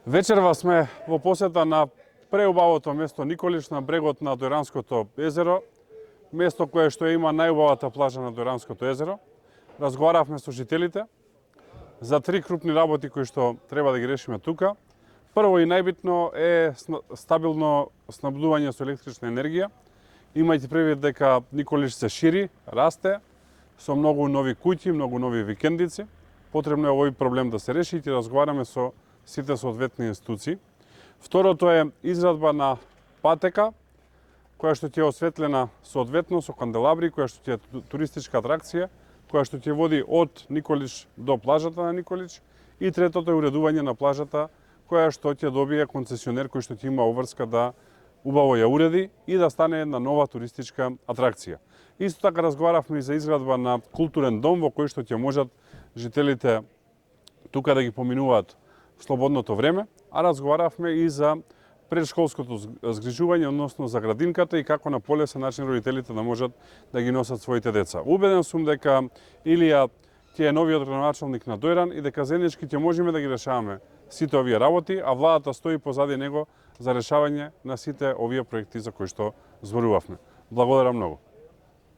Вечерва сме во посета на преубавото место Николич на брегот на Дојранското езеро, место кое што има најубавата плажа на Дојранското езеро. Разговаравме со жителите за три крупни работи кои што треба да ги решиме тука. Прво и најбитно е стабилно снабдување со електрична енергија. Имајте предвид дека Николич се шири, расте, со многу нови куќи, многу нови викендици. Потребно е овој проблем да се реши и ќе разговараме со сите соодветни институции. Второто е израдба на патека, која што ќе е осветлена соодветно со канделабри, која што ќе е туристичка атракција, која што ќе води од Николич до плажата на Николич. И третото е уредување на плажата, која што ќе добие концесионер кој што ќе има обврска да убаво ја уреди и да стане една нова туристичка атракција. Исто така разговаравме и за изградба на културен дом во кој што ќе можат жителите тука да ги поминуваат слободното време, а разговаравме и за предшколското згрижување, односно за градинката и како на полесен начин родителите да можат да ги носат своите деца. Убеден сум дека Илија ќе е новиот градоначалник на Дојран и дека заеднички ќе можеме да ги решаваме сите овие работи, а владата стои позади него за решавање на сите овие проекти за кои што зборувавме. Благодарам многу.